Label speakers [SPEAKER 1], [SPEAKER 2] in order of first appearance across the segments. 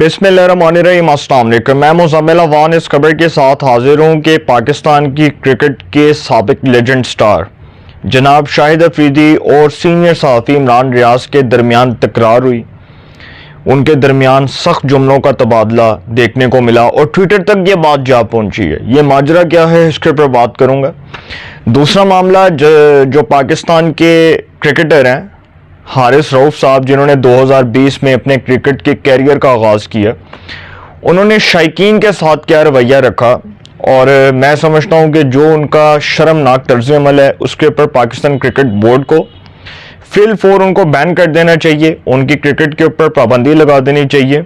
[SPEAKER 1] बिस्मिल्लाहिर्रहमानिर्रहीम। अस्सलाम वालेकुम। मैं मुज़म्मिल अवान इस खबर के साथ हाजिर हूँ कि पाकिस्तान की क्रिकेट के साबिक लेजेंड स्टार जनाब शाहिद अफरीदी और सीनियर सहाफ़ी इमरान रियाज के दरमियान तकरार हुई। उनके दरमियान सख्त जुमलों का तबादला देखने को मिला और ट्विटर तक ये बात जा पहुंची है। ये माजरा क्या है, इसके ऊपर बात करूँगा। दूसरा मामला जो पाकिस्तान के क्रिकेटर हैं हारिस रऊफ साहब, जिन्होंने 2020 में अपने क्रिकेट के कैरियर का आगाज़ किया, उन्होंने शायकीन के साथ क्या रवैया रखा और मैं समझता हूं कि जो उनका शर्मनाक तर्ज अमल है उसके ऊपर पाकिस्तान क्रिकेट बोर्ड को फिल फोर उनको बैन कर देना चाहिए। उनकी क्रिकेट के ऊपर पाबंदी लगा देनी चाहिए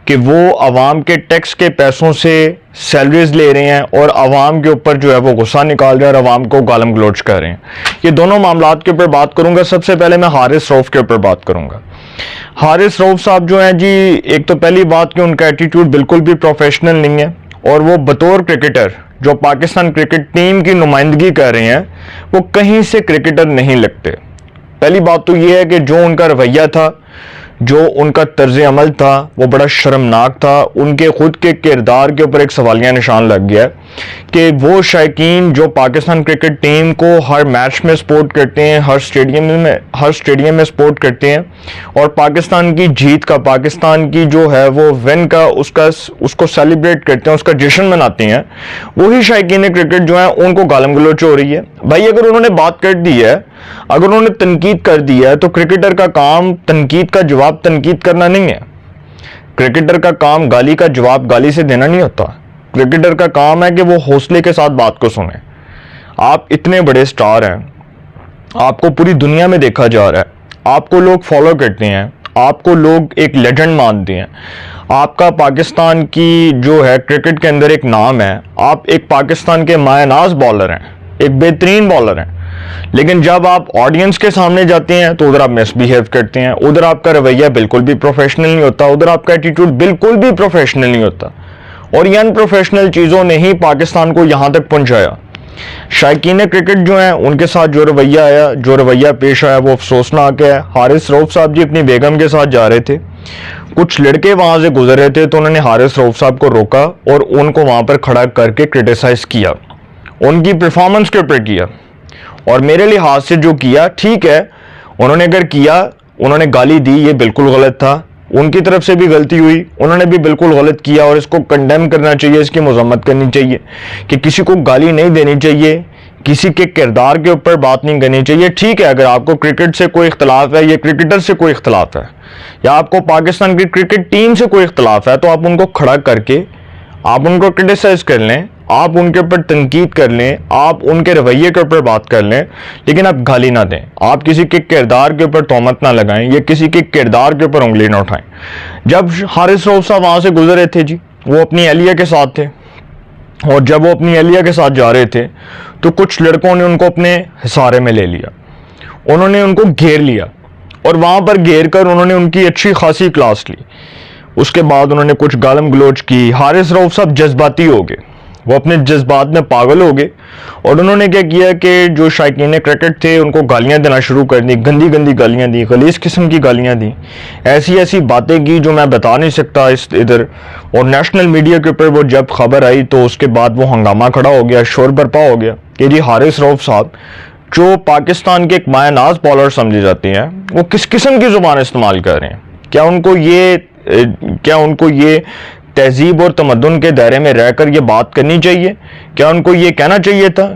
[SPEAKER 1] कि वो आवाम के टैक्स के पैसों से सैलरीज ले रहे हैं और आवाम के ऊपर जो है वो गुस्सा निकाल रहे हैं और आवाम को गालम गलोच कर रहे हैं। ये दोनों मामलात के ऊपर बात करूंगा। सबसे पहले मैं हारिस रऊफ के ऊपर बात करूंगा। हारिस रऊफ साहब जो हैं जी, एक तो पहली बात कि उनका एटीट्यूड बिल्कुल भी प्रोफेशनल नहीं है और वो बतौर क्रिकेटर जो पाकिस्तान क्रिकेट टीम की नुमाइंदगी कर रहे हैं वो कहीं से क्रिकेटर नहीं लगते। पहली बात तो ये है कि जो उनका रवैया था, जो उनका तर्ज अमल था, वो बड़ा शर्मनाक था। उनके खुद के किरदार के ऊपर एक सवालिया निशान लग गया कि वो शायकीन जो पाकिस्तान क्रिकेट टीम को हर मैच में सपोर्ट करते हैं, हर स्टेडियम में सपोर्ट करते हैं और पाकिस्तान की जीत का, पाकिस्तान की जो है वो विन का उसको सेलिब्रेट करते हैं, उसका जश्न मनाते हैं, वही शायकीन क्रिकेट जो है उनको गालम गलोच हो रही है। भाई अगर उन्होंने बात कर दी है, अगर उन्होंने तनकीद कर दी है तो क्रिकेटर का काम तनकीद का जवाब तनकीद करना नहीं है। क्रिकेटर का काम गाली का जवाब गाली से देना नहीं होता। क्रिकेटर का काम है कि वो हौसले के साथ बात को सुने। आप इतने बड़े स्टार हैं, आपको पूरी दुनिया में देखा जा रहा है, आपको लोग फॉलो करते हैं, आपको लोग एक लेजेंड मानते हैं, आपका पाकिस्तान की जो है क्रिकेट के अंदर एक नाम है, आप एक पाकिस्तान के मायनाज बॉलर हैं, एक बेहतरीन बॉलर हैं। लेकिन जब आप ऑडियंस के सामने जाते हैं तो उधर आप मिसबिहेव करते हैं, उधर आपका रवैया बिल्कुल भी प्रोफेशनल नहीं होता, उधर आपका एटीट्यूड बिल्कुल भी प्रोफेशनल नहीं होता और ये अनप्रोफेशनल चीज़ों ने ही पाकिस्तान को यहाँ तक पहुँचाया। शायकीन क्रिकेट जो हैं उनके साथ जो रवैया आया, जो रवैया पेश आया, वो अफसोसनाक है। हारिस रऊफ साहब जी अपनी बेगम के साथ जा रहे थे, कुछ लड़के वहाँ से गुजर रहे थे तो उन्होंने हारिस रऊफ साहब को रोका और उनको वहाँ पर खड़ा करके क्रिटिसाइज किया, उनकी परफॉर्मेंस के ऊपर किया। और मेरे लिहाज से जो किया ठीक है, उन्होंने अगर किया, उन्होंने गाली दी, ये बिल्कुल गलत था, उनकी तरफ से भी गलती हुई, उन्होंने भी बिल्कुल गलत किया और इसको कंडेम करना चाहिए, इसकी मजम्मत करनी चाहिए कि किसी को गाली नहीं देनी चाहिए, किसी के किरदार के ऊपर बात नहीं करनी चाहिए। ठीक है, अगर आपको क्रिकेट से कोई इख्तलाफ है या क्रिकेटर से कोई इख्तलाफ है या आपको पाकिस्तान की क्रिकेट टीम से कोई इख्तलाफ है तो आप उनको खड़ा करके आप उनको क्रिटिसाइज कर लें, आप उनके ऊपर तनकीद कर लें, आप उनके रवैये के ऊपर बात कर लें, लेकिन आप गाली ना दें, आप किसी के किरदार के ऊपर तोहमत ना लगाएं या किसी के किरदार के ऊपर उंगली ना उठाएं। जब हारिस रऊफ साहब वहाँ से गुजरे थे जी, वो अपनी अहलिया के साथ थे और जब वो अपनी अहलिया के साथ जा रहे थे तो कुछ लड़कों ने उनको अपने हिसारे में ले लिया, उन्होंने उनको घेर लिया और वहाँ पर घेर कर उन्होंने उनकी अच्छी खासी क्लास ली। उसके बाद उन्होंने कुछ गालम गलोच की। हारिस रऊफ साहब जज्बाती हो गए, वो अपने जज्बात में पागल हो गए और उन्होंने क्या किया कि जो शायकीन क्रिकेट थे उनको गालियां देना शुरू कर दी, गंदी गंदी गालियां दी, गलीज किस्म की गालियां दी, ऐसी ऐसी बातें की जो मैं बता नहीं सकता इधर। और नेशनल मीडिया के ऊपर वो जब खबर आई तो उसके बाद वो हंगामा खड़ा हो गया, शोर बर्पा हो गया कि जी हारिस रऊफ साहब जो पाकिस्तान के एक मायनाज बॉलर समझे जाते हैं वो किस किस्म की जुबान इस्तेमाल कर रहे हैं। क्या उनको ये तहजीब और तमद्दुन के दायरे में रहकर ये बात करनी चाहिए? क्या उनको ये कहना चाहिए था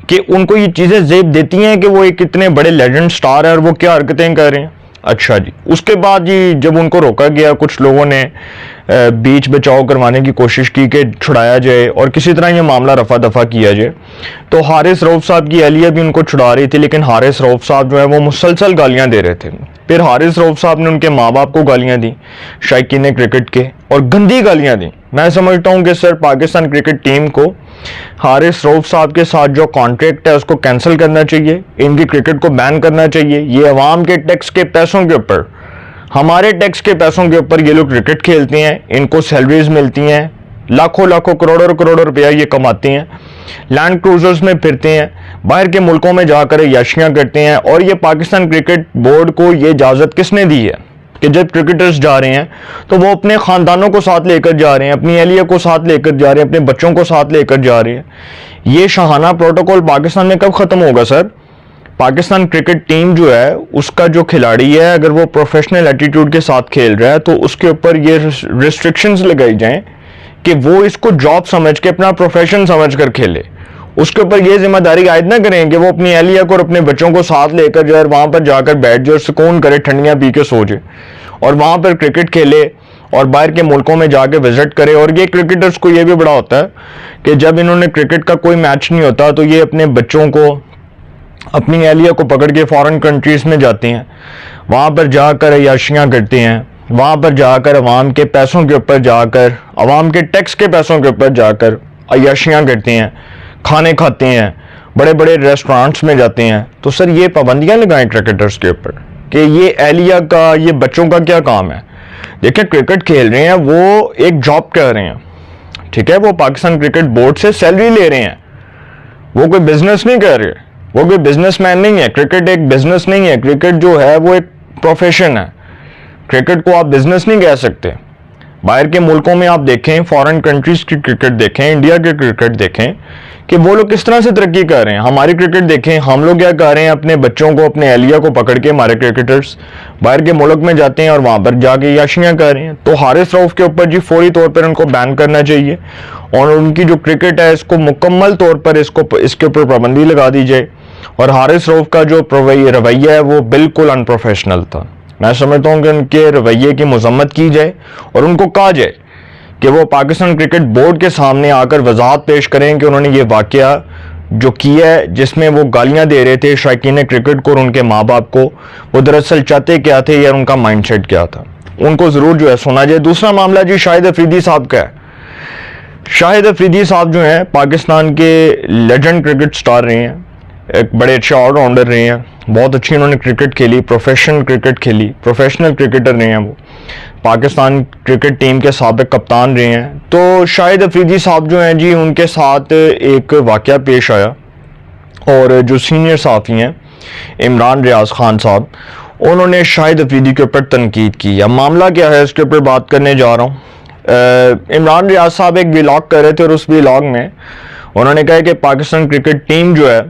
[SPEAKER 1] कि उनको ये चीज़ें ज़ेब देती हैं कि वो एक इतने बड़े लेजेंड स्टार है और वो क्या हरकतें कर रहे हैं? अच्छा जी, उसके बाद जी जब उनको रोका गया, कुछ लोगों ने बीच बचाव करवाने की कोशिश की कि छुड़ाया जाए और किसी तरह ये मामला रफा दफा किया जाए, तो हारिस रऊफ साहब की अहलिया भी उनको छुड़ा रही थी, लेकिन हारिस रऊफ साहब जो है वो मुसलसल गालियां दे रहे थे। फिर हारिस रऊफ साहब ने उनके माँ बाप को गालियां दी, शायकीन क्रिकेट के, और गंदी गालियां दी। मैं समझता हूं कि सर पाकिस्तान क्रिकेट टीम को हारिस रऊफ साहब के साथ जो कॉन्ट्रैक्ट है उसको कैंसिल करना चाहिए, इनकी क्रिकेट को बैन करना चाहिए। ये अवाम के टैक्स के पैसों के ऊपर, हमारे टैक्स के पैसों के ऊपर ये लोग क्रिकेट खेलते हैं, इनको सैलरीज मिलती हैं, लाखों लाखों करोड़ों रुपया ये कमाते हैं, लैंड क्रूजर्स में फिरते हैं, बाहर के मुल्कों में जाकर याशियां करते हैं। और ये पाकिस्तान क्रिकेट बोर्ड को ये इजाज़त किसने दी है? कि जब क्रिकेटर्स जा रहे हैं तो वो अपने ख़ानदानों को साथ लेकर जा रहे हैं, अपनी अहलिया को साथ लेकर जा रहे हैं, अपने बच्चों को साथ लेकर जा रहे हैं। ये शाहाना प्रोटोकॉल पाकिस्तान में कब ख़त्म होगा सर? पाकिस्तान क्रिकेट टीम जो है उसका जो खिलाड़ी है अगर वो प्रोफेशनल एटीट्यूड के साथ खेल रहा है तो उसके ऊपर ये रिस्ट्रिक्शंस लगाई जाएं कि वो इसको जॉब समझ के, अपना प्रोफेशन समझ कर खेले। उसके ऊपर ये जिम्मेदारी आयद ना करें कि वो अपनी अहलिया को और अपने बच्चों को साथ लेकर जो है वहाँ पर जाकर बैठ जाए और सुकून करे, ठंडियाँ पी के सो जाए और वहाँ पर क्रिकेट खेले और बाहर के मुल्कों में जाके विजिट करे। और ये क्रिकेटर्स को ये भी बड़ा होता है कि जब इन्होंने क्रिकेट का कोई मैच नहीं होता तो ये अपने बच्चों को, अपनी अहलिया को पकड़ के फॉरेन कंट्रीज़ में जाते हैं, वहाँ पर जाकर अय्याशियाँ करते हैं, वहाँ पर जाकर अवाम के पैसों के ऊपर जाकर, अवाम के टैक्स के पैसों के ऊपर जाकर अय्याशियाँ करते हैं, खाने खाते हैं, बड़े बड़े रेस्टोरेंट्स में जाते हैं। तो सर ये पाबंदियाँ लगाएं क्रिकेटर्स के ऊपर कि ये अहलिया का, ये बच्चों का क्या काम है? देखिए क्रिकेट खेल रहे हैं, वो एक जॉब कर रहे हैं, ठीक है, वो पाकिस्तान क्रिकेट बोर्ड से सैलरी ले रहे हैं, वो कोई बिजनेस नहीं कर रहे, वो कोई बिजनेसमैन नहीं है। क्रिकेट एक बिजनेस नहीं है, क्रिकेट जो है वो एक प्रोफेशन है। क्रिकेट को आप बिजनेस नहीं कह सकते। बाहर के मुल्कों में आप देखें, फॉरेन कंट्रीज की क्रिकेट देखें, इंडिया की क्रिकेट देखें कि वो लोग किस तरह से तरक्की कर रहे हैं। हमारी क्रिकेट देखें, हम लोग क्या कर रहे हैं, अपने बच्चों को, अपने अहलिया को पकड़ के हमारे क्रिकेटर्स बाहर के मुल्क में जाते हैं और वहाँ पर जाके याशियाँ कर रहे हैं। तो हारिस रऊफ के ऊपर जी फौरी तौर पर उनको बैन करना चाहिए और उनकी जो क्रिकेट है इसको मुकम्मल तौर पर इसके ऊपर पाबंदी लगा दी जाए। और हारिस रऊफ का जो रवैया है वो बिल्कुल अनप्रोफेशनल था। मैं समझता हूँ कि उनके रवैये की मजम्मत की जाए और उनको कहा जाए कि वो पाकिस्तान क्रिकेट बोर्ड के सामने आकर वजाहत पेश करें कि उन्होंने ये वाकया जो किया है, जिसमें वो गालियां दे रहे थे शायकीन क्रिकेट को और उनके माँ बाप को, वो दरअसल चाहते क्या थे या उनका माइंडसेट क्या था, उनको ज़रूर जो है सुना जाए। दूसरा मामला जी शाहिद अफरीदी साहब का है। शाहिद अफरीदी साहब जो हैं पाकिस्तान के लेजेंड क्रिकेट स्टार रहे हैं, एक बड़े अच्छे ऑलराउंडर रहे हैं, बहुत अच्छी उन्होंने क्रिकेट खेली, प्रोफेशनल क्रिकेट खेली, प्रोफेशनल क्रिकेटर रहे हैं, वो पाकिस्तान क्रिकेट टीम के साबिक कप्तान रहे हैं। तो शाहिद अफरीदी साहब जो हैं जी, उनके साथ एक वाक़या पेश आया और जो सीनियर साफ़ी हैं इमरान रियाज खान साहब, उन्होंने शाहिद अफरीदी के ऊपर तनकीद की। अब मामला क्या है इसके ऊपर बात करने जा रहा हूँ। इमरान रियाज साहब एक व्लॉग कर रहे थे और उस व्लॉग में उन्होंने कहा कि पाकिस्तान क्रिकेट टीम जो है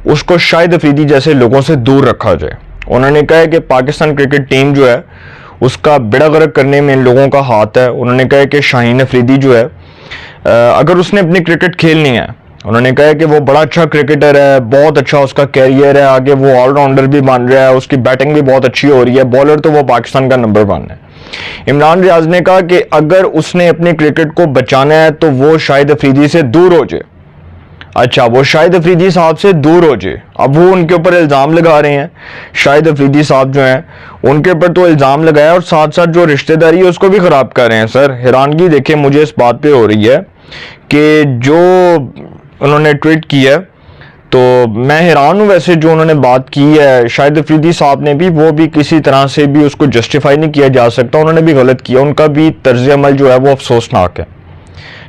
[SPEAKER 1] उसको शाहिद अफरीदी जैसे लोगों से दूर रखा जाए। उन्होंने कहा कि पाकिस्तान क्रिकेट टीम जो है उसका बेड़ा गर्क करने में इन लोगों का हाथ है। उन्होंने कहा कि शाहीन अफरीदी जो है अगर उसने अपनी क्रिकेट खेलनी है, उन्होंने कहा कि वो बड़ा अच्छा क्रिकेटर है, बहुत अच्छा उसका कैरियर है, आगे वो ऑलराउंडर भी बन रहा है, उसकी बैटिंग भी बहुत अच्छी हो रही है, बॉलर तो वो पाकिस्तान का नंबर 1 है। इमरान रियाज ने कहा कि अगर उसने अपने क्रिकेट को बचाना है तो वो शाहिद अफरीदी से दूर हो जाए। अच्छा, वो शाहिद अफरीदी साहब से दूर हो जाए। अब वो उनके ऊपर इल्ज़ाम लगा रहे हैं, शाहिद अफरीदी साहब जो हैं उनके ऊपर तो इल्ज़ाम लगाया और साथ साथ जो रिश्तेदारी है उसको भी ख़राब कर रहे हैं। सर हैरानगी देखिए मुझे इस बात पे हो रही है कि जो उन्होंने ट्वीट किया, तो मैं हैरान हूँ। वैसे जो उन्होंने बात की है शाहिद अफरीदी साहब ने भी, वो भी किसी तरह से भी उसको जस्टिफाई नहीं किया जा सकता, उन्होंने भी गलत किया, उनका भी तर्ज अमल जो है वो अफसोसनाक है।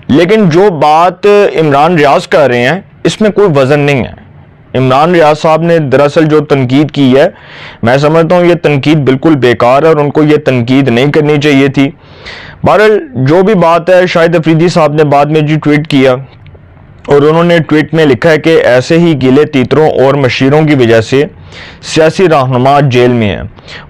[SPEAKER 1] लेकिन जो बात इमरान रियाज कर रहे हैं इसमें कोई वजन नहीं है। इमरान रियाज साहब ने दरअसल जो तनकीद की है, मैं समझता हूँ ये तनकीद बिल्कुल बेकार है और उनको ये तनकीद नहीं करनी चाहिए थी। बहरहाल जो भी बात है, शाहिद अफरीदी साहब ने बाद में जी ट्वीट किया और उन्होंने ट्वीट में लिखा है कि ऐसे ही गिले तीतरों और मशीरों की वजह से सियासी रहनुमा जेल में है।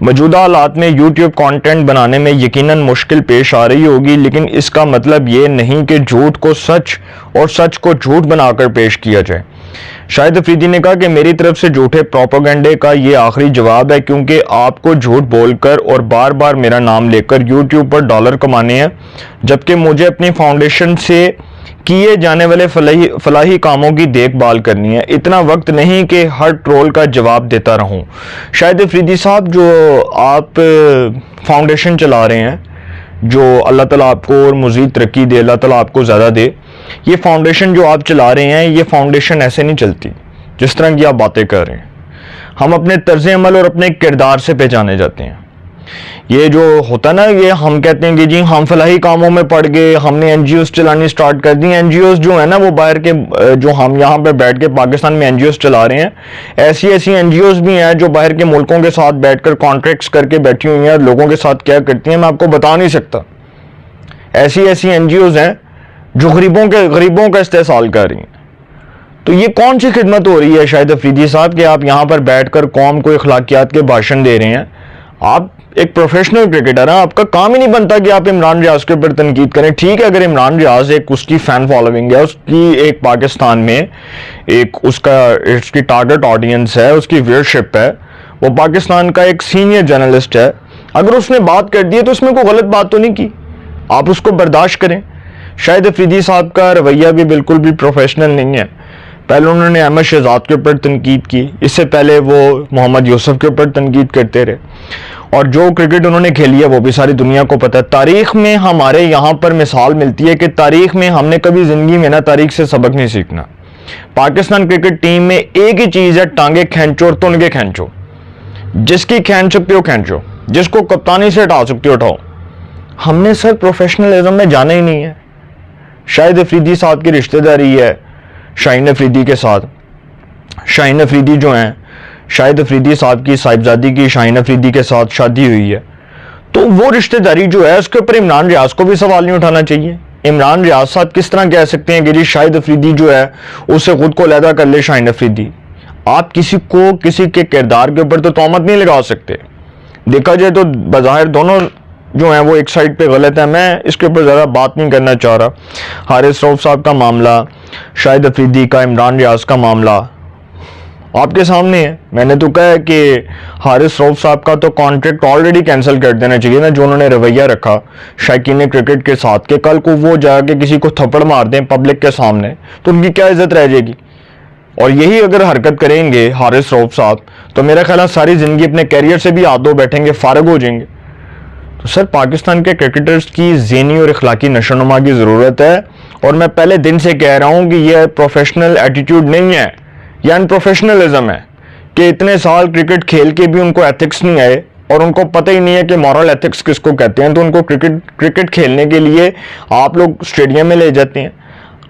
[SPEAKER 1] मौजूदा हालात में यूट्यूब कंटेंट बनाने में यकीनन मुश्किल पेश आ रही होगी, लेकिन इसका मतलब ये नहीं कि झूठ को सच और सच को झूठ बनाकर पेश किया जाए। शाहिद अफरीदी ने कहा कि मेरी तरफ से झूठे प्रोपेगेंडे का ये आखिरी जवाब है, क्योंकि आपको झूठ बोलकर और बार बार मेरा नाम लेकर यूट्यूब पर डॉलर कमाने हैं, जबकि मुझे अपनी फाउंडेशन से किए जाने वाले फलाही कामों की देखभाल करनी है। इतना वक्त नहीं कि हर ट्रोल का जवाब देता रहूं। शाहिद अफरीदी साहब, जो आप फाउंडेशन चला रहे हैं, जो अल्लाह ताला आपको और मज़ीद तरक्की दे, अल्लाह ताला आपको ज़्यादा दे, ये फाउंडेशन जो आप चला रहे हैं, ये फाउंडेशन ऐसे नहीं चलती जिस तरह की आप बातें कर रहे हैं। हम अपने तर्ज अमल और अपने किरदार से पहचाने जाते हैं। ये जो होता है ना, ये हम कहते हैं कि जी हम फलाही कामों में पड़ गए, हमने एनजीओज चलानी स्टार्ट कर दी। एनजीओज जो है ना वो बाहर के, जो हम यहाँ पे बैठ के पाकिस्तान में एनजीओज चला रहे हैं, ऐसी ऐसी एनजीओज भी हैं जो बाहर के मुल्कों के साथ बैठकर कॉन्ट्रैक्ट्स करके बैठी हुई हैं, लोगों के साथ क्या करती हैं मैं आपको बता नहीं सकता। ऐसी ऐसी एनजीओज हैं जो गरीबों का इस्तेहसाल कर रही हैं। तो ये कौन सी खिदमत हो रही है शाहिद अफरीदी साहब कि आप यहाँ पर बैठकर कौम को अखलाकियात के भाषण दे रहे हैं? आप एक प्रोफेशनल क्रिकेटर हैं, आपका काम ही नहीं बनता कि आप इमरान रियाज के ऊपर तनकीद करें। ठीक है, अगर इमरान रियाज एक उसकी फैन फॉलोइंग है, उसकी एक पाकिस्तान में एक उसकी टारगेट ऑडियंस है, उसकी व्यूअरशिप है, वो पाकिस्तान का एक सीनियर जर्नलिस्ट है, अगर उसने बात कर दी है तो उसमें कोई गलत बात तो नहीं की, आप उसको बर्दाश्त करें। शाहिद अफरीदी साहब का रवैया भी बिल्कुल भी प्रोफेशनल नहीं है। पहले उन्होंने अहमद शहजाद के ऊपर तनकीद की, इससे पहले वो मोहम्मद यूसुफ के ऊपर तनकीद करते रहे, और जो क्रिकेट उन्होंने खेली है वो भी सारी दुनिया को पता है। तारीख में हमारे यहाँ पर मिसाल मिलती है कि तारीख में हमने कभी ज़िंदगी में ना तारीख से सबक नहीं सीखना। पाकिस्तान क्रिकेट टीम में एक ही चीज़ है, टांगे खींचो और तुनगे खींचो। जिसकी खींच सकते हो खींचो, जिसको कप्तानी से हटा सकते हो उठाओ। हमने सर प्रोफेशनलिज्म में जाना ही नहीं है। शाहिद अफरीदी साहब की रिश्तेदारी है शाहीन अफरीदी के साथ। शाहीन अफरीदी जो हैं, शाहिद अफरीदी साहब की साहिबजादी की शाहीन अफरीदी के साथ शादी हुई है, तो वो रिश्तेदारी जो है उसके ऊपर इमरान रियाज को भी सवाल नहीं उठाना चाहिए। इमरान रियाज साहब किस तरह कह सकते हैं कि जी शाहिद अफरीदी जो है उससे खुद को अलहदा कर ले शाहीन अफरीदी? आप किसी को किसी के किरदार के ऊपर तो तोहमत नहीं लगा सकते। देखा जाए तो बज़ाहिर दोनों जो हैं वो एक साइड पे गलत है। मैं इसके ऊपर ज़्यादा बात नहीं करना चाह रहा। हारिस रऊफ साहब का मामला, शाहिद अफरीदी का, इमरान रियाज का मामला आपके सामने है। मैंने तो कहा है कि हारिस रऊफ साहब का तो कॉन्ट्रैक्ट ऑलरेडी कैंसिल कर देना चाहिए ना, जो उन्होंने रवैया रखा शायकीन क्रिकेट के साथ, के कल को वो जाके किसी को थप्पड़ मार दें पब्लिक के सामने तो उनकी क्या इज्जत रह जाएगी। और यही अगर हरकत करेंगे हारिस रऊफ साहब तो मेरा ख्याल है सारी ज़िंदगी अपने कैरियर से भी हाथ धो बैठेंगे, फारग हो जाएंगे। तो सर पाकिस्तान के क्रिकेटर्स की ज़हनी और अखलाकी नशोनुमा की ज़रूरत है। और मैं पहले दिन से कह रहा हूँ कि यह प्रोफेशनल एटीट्यूड नहीं है, यह अनप्रोफेशनलिज्म है कि इतने साल क्रिकेट खेल के भी उनको एथिक्स नहीं आए और उनको पता ही नहीं है कि मॉरल एथिक्स किसको कहते हैं। तो उनको क्रिकेट खेलने के लिए आप लोग स्टेडियम में ले जाते हैं,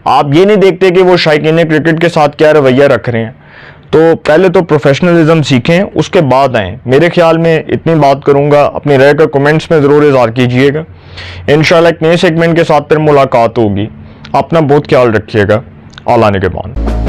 [SPEAKER 1] आप ये नहीं देखते कि वो शायकीन क्रिकेट के साथ क्या रवैया रख रहे हैं। तो पहले तो प्रोफेशनलिज्म सीखें, उसके बाद आएँ। मेरे ख्याल में इतनी बात करूंगा, अपनी राय का कमेंट्स में ज़रूर इज़हार कीजिएगा। इंशाल्लाह एक नए सेगमेंट के साथ फिर मुलाकात होगी। अपना बहुत ख्याल रखिएगा। आला निगहबान।